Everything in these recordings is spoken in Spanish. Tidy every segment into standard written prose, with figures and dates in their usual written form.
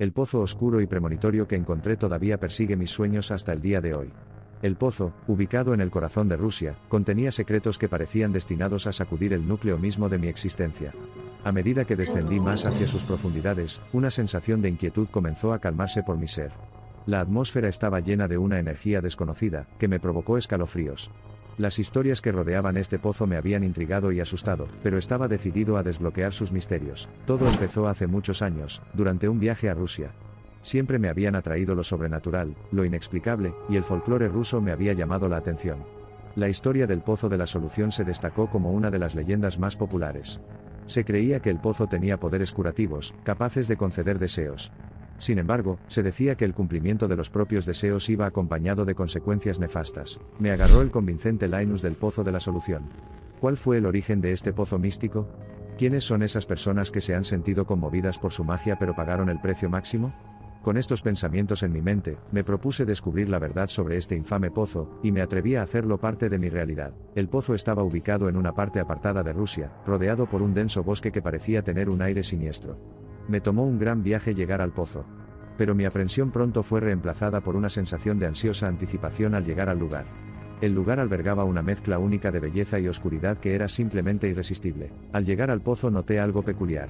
El pozo oscuro y premonitorio que encontré todavía persigue mis sueños hasta el día de hoy. El pozo, ubicado en el corazón de Rusia, contenía secretos que parecían destinados a sacudir el núcleo mismo de mi existencia. A medida que descendí más hacia sus profundidades, una sensación de inquietud comenzó a calmarse por mi ser. La atmósfera estaba llena de una energía desconocida, que me provocó escalofríos. Las historias que rodeaban este pozo me habían intrigado y asustado, pero estaba decidido a desbloquear sus misterios. Todo empezó hace muchos años, durante un viaje a Rusia. Siempre me habían atraído lo sobrenatural, lo inexplicable, y el folclore ruso me había llamado la atención. La historia del Pozo de la Solución se destacó como una de las leyendas más populares. Se creía que el pozo tenía poderes curativos, capaces de conceder deseos. Sin embargo, se decía que el cumplimiento de los propios deseos iba acompañado de consecuencias nefastas. Me agarró el convincente Linus del Pozo de la Solución. ¿Cuál fue el origen de este pozo místico? ¿Quiénes son esas personas que se han sentido conmovidas por su magia pero pagaron el precio máximo? Con estos pensamientos en mi mente, me propuse descubrir la verdad sobre este infame pozo, y me atreví a hacerlo parte de mi realidad. El pozo estaba ubicado en una parte apartada de Rusia, rodeado por un denso bosque que parecía tener un aire siniestro. Me tomó un gran viaje llegar al pozo. Pero mi aprensión pronto fue reemplazada por una sensación de ansiosa anticipación al llegar al lugar. El lugar albergaba una mezcla única de belleza y oscuridad que era simplemente irresistible. Al llegar al pozo noté algo peculiar.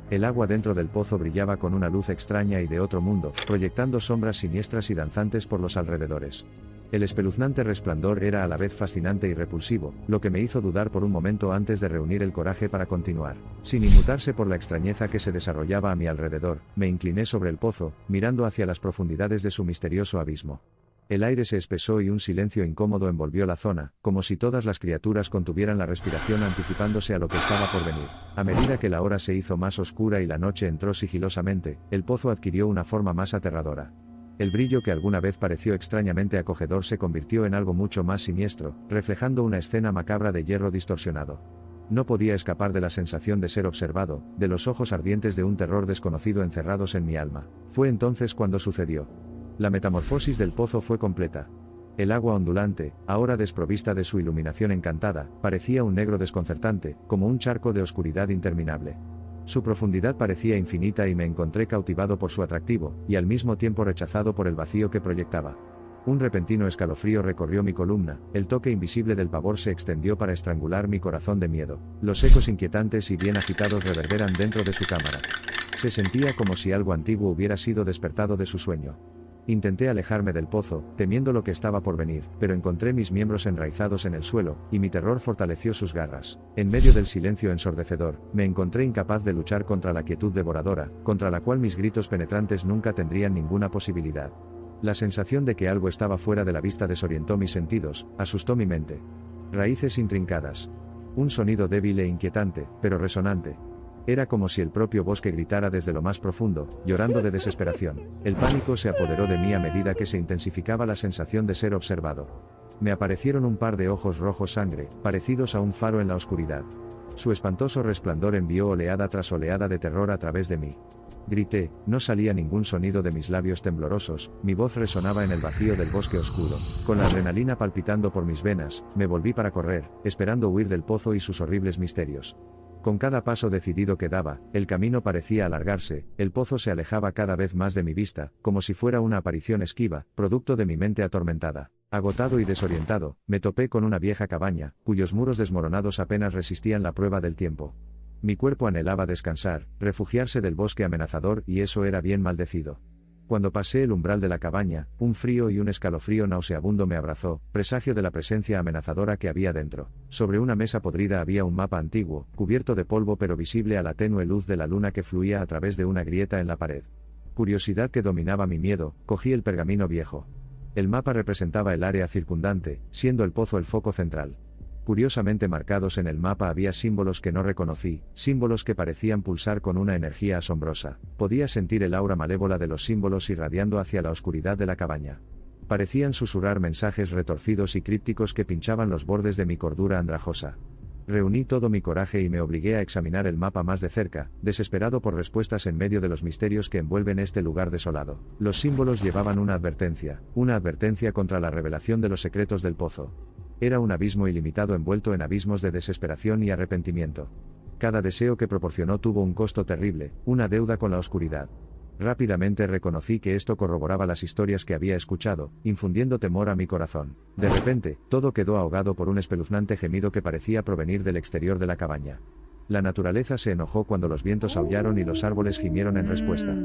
El agua dentro del pozo brillaba con una luz extraña y de otro mundo, proyectando sombras siniestras y danzantes por los alrededores. El espeluznante resplandor era a la vez fascinante y repulsivo, lo que me hizo dudar por un momento antes de reunir el coraje para continuar. Sin inmutarse por la extrañeza que se desarrollaba a mi alrededor, me incliné sobre el pozo, mirando hacia las profundidades de su misterioso abismo. El aire se espesó y un silencio incómodo envolvió la zona, como si todas las criaturas contuvieran la respiración anticipándose a lo que estaba por venir. A medida que la hora se hizo más oscura y la noche entró sigilosamente, el pozo adquirió una forma más aterradora. El brillo que alguna vez pareció extrañamente acogedor se convirtió en algo mucho más siniestro, reflejando una escena macabra de hierro distorsionado. No podía escapar de la sensación de ser observado, de los ojos ardientes de un terror desconocido encerrados en mi alma. Fue entonces cuando sucedió. La metamorfosis del pozo fue completa. El agua ondulante, ahora desprovista de su iluminación encantada, parecía un negro desconcertante, como un charco de oscuridad interminable. Su profundidad parecía infinita y me encontré cautivado por su atractivo, y al mismo tiempo rechazado por el vacío que proyectaba. Un repentino escalofrío recorrió mi columna, el toque invisible del pavor se extendió para estrangular mi corazón de miedo. Los ecos inquietantes y bien agitados reverberan dentro de su cámara. Se sentía como si algo antiguo hubiera sido despertado de su sueño. Intenté alejarme del pozo, temiendo lo que estaba por venir, pero encontré mis miembros enraizados en el suelo, y mi terror fortaleció sus garras. En medio del silencio ensordecedor, me encontré incapaz de luchar contra la quietud devoradora, contra la cual mis gritos penetrantes nunca tendrían ninguna posibilidad. La sensación de que algo estaba fuera de la vista desorientó mis sentidos, asustó mi mente. Raíces intrincadas. Un sonido débil e inquietante, pero resonante. Era como si el propio bosque gritara desde lo más profundo, llorando de desesperación. El pánico se apoderó de mí a medida que se intensificaba la sensación de ser observado. Me aparecieron un par de ojos rojos sangre, parecidos a un faro en la oscuridad. Su espantoso resplandor envió oleada tras oleada de terror a través de mí. Grité, no salía ningún sonido de mis labios temblorosos, mi voz resonaba en el vacío del bosque oscuro. Con la adrenalina palpitando por mis venas, me volví para correr, esperando huir del pozo y sus horribles misterios. Con cada paso decidido que daba, el camino parecía alargarse, el pozo se alejaba cada vez más de mi vista, como si fuera una aparición esquiva, producto de mi mente atormentada. Agotado y desorientado, me topé con una vieja cabaña, cuyos muros desmoronados apenas resistían la prueba del tiempo. Mi cuerpo anhelaba descansar, refugiarse del bosque amenazador y eso era bien maldecido. Cuando pasé el umbral de la cabaña, un frío y un escalofrío nauseabundo me abrazó, presagio de la presencia amenazadora que había dentro. Sobre una mesa podrida había un mapa antiguo, cubierto de polvo pero visible a la tenue luz de la luna que fluía a través de una grieta en la pared. Curiosidad que dominaba mi miedo, cogí el pergamino viejo. El mapa representaba el área circundante, siendo el pozo el foco central. Curiosamente marcados en el mapa había símbolos que no reconocí, símbolos que parecían pulsar con una energía asombrosa. Podía sentir el aura malévola de los símbolos irradiando hacia la oscuridad de la cabaña. Parecían susurrar mensajes retorcidos y crípticos que pinchaban los bordes de mi cordura andrajosa. Reuní todo mi coraje y me obligué a examinar el mapa más de cerca, desesperado por respuestas en medio de los misterios que envuelven este lugar desolado. Los símbolos llevaban una advertencia contra la revelación de los secretos del pozo. Era un abismo ilimitado envuelto en abismos de desesperación y arrepentimiento. Cada deseo que proporcionó tuvo un costo terrible, una deuda con la oscuridad. Rápidamente reconocí que esto corroboraba las historias que había escuchado, infundiendo temor a mi corazón. De repente, todo quedó ahogado por un espeluznante gemido que parecía provenir del exterior de la cabaña. La naturaleza se enojó cuando los vientos aullaron y los árboles gimieron en respuesta.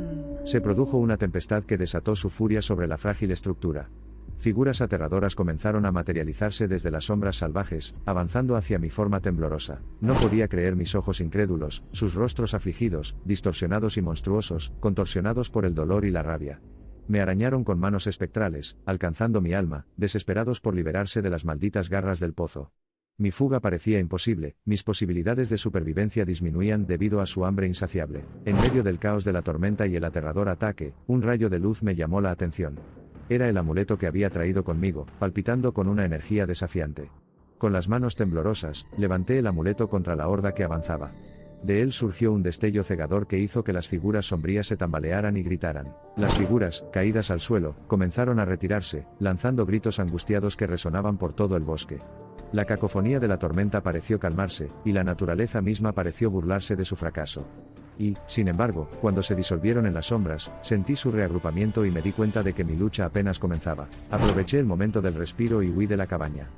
Se produjo una tempestad que desató su furia sobre la frágil estructura. Figuras aterradoras comenzaron a materializarse desde las sombras salvajes, avanzando hacia mi forma temblorosa. No podía creer mis ojos incrédulos, sus rostros afligidos, distorsionados y monstruosos, contorsionados por el dolor y la rabia. Me arañaron con manos espectrales, alcanzando mi alma, desesperados por liberarse de las malditas garras del pozo. Mi fuga parecía imposible, mis posibilidades de supervivencia disminuían debido a su hambre insaciable. En medio del caos de la tormenta y el aterrador ataque, un rayo de luz me llamó la atención. Era el amuleto que había traído conmigo, palpitando con una energía desafiante. Con las manos temblorosas, levanté el amuleto contra la horda que avanzaba. De él surgió un destello cegador que hizo que las figuras sombrías se tambalearan y gritaran. Las figuras, caídas al suelo, comenzaron a retirarse, lanzando gritos angustiados que resonaban por todo el bosque. La cacofonía de la tormenta pareció calmarse, y la naturaleza misma pareció burlarse de su fracaso. Y, sin embargo, cuando se disolvieron en las sombras, sentí su reagrupamiento y me di cuenta de que mi lucha apenas comenzaba. Aproveché el momento del respiro y huí de la cabaña.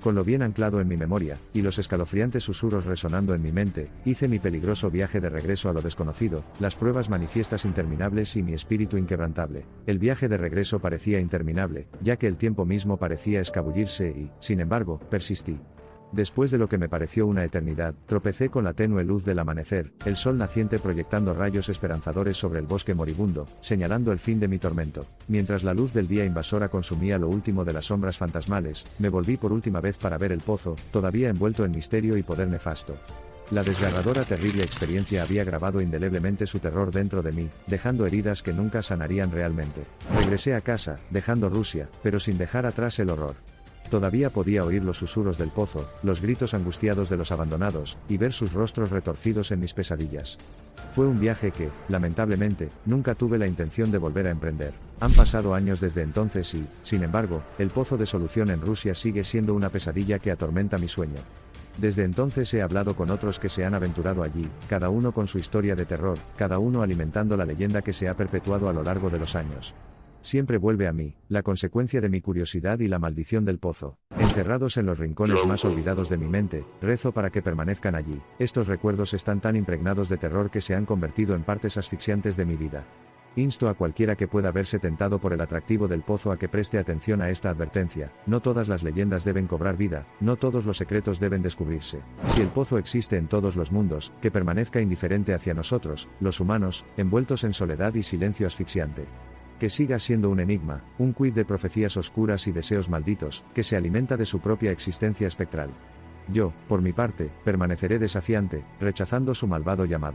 Con lo bien anclado en mi memoria, y los escalofriantes susurros resonando en mi mente, hice mi peligroso viaje de regreso a lo desconocido, las pruebas manifiestas interminables y mi espíritu inquebrantable. El viaje de regreso parecía interminable, ya que el tiempo mismo parecía escabullirse y, sin embargo, persistí. Después de lo que me pareció una eternidad, tropecé con la tenue luz del amanecer, el sol naciente proyectando rayos esperanzadores sobre el bosque moribundo, señalando el fin de mi tormento. Mientras la luz del día invasora consumía lo último de las sombras fantasmales, me volví por última vez para ver el pozo, todavía envuelto en misterio y poder nefasto. La desgarradora terrible experiencia había grabado indeleblemente su terror dentro de mí, dejando heridas que nunca sanarían realmente. Regresé a casa, dejando Rusia, pero sin dejar atrás el horror. Todavía podía oír los susurros del pozo, los gritos angustiados de los abandonados, y ver sus rostros retorcidos en mis pesadillas. Fue un viaje que, lamentablemente, nunca tuve la intención de volver a emprender. Han pasado años desde entonces y, sin embargo, el pozo de solución en Rusia sigue siendo una pesadilla que atormenta mi sueño. Desde entonces he hablado con otros que se han aventurado allí, cada uno con su historia de terror, cada uno alimentando la leyenda que se ha perpetuado a lo largo de los años. Siempre vuelve a mí, la consecuencia de mi curiosidad y la maldición del pozo. Encerrados en los rincones más olvidados de mi mente, rezo para que permanezcan allí. Estos recuerdos están tan impregnados de terror que se han convertido en partes asfixiantes de mi vida. Insto a cualquiera que pueda verse tentado por el atractivo del pozo a que preste atención a esta advertencia. No todas las leyendas deben cobrar vida, no todos los secretos deben descubrirse. Si el pozo existe en todos los mundos, que permanezca indiferente hacia nosotros, los humanos, envueltos en soledad y silencio asfixiante. Que siga siendo un enigma, un quid de profecías oscuras y deseos malditos, que se alimenta de su propia existencia espectral. Yo, por mi parte, permaneceré desafiante, rechazando su malvado llamado.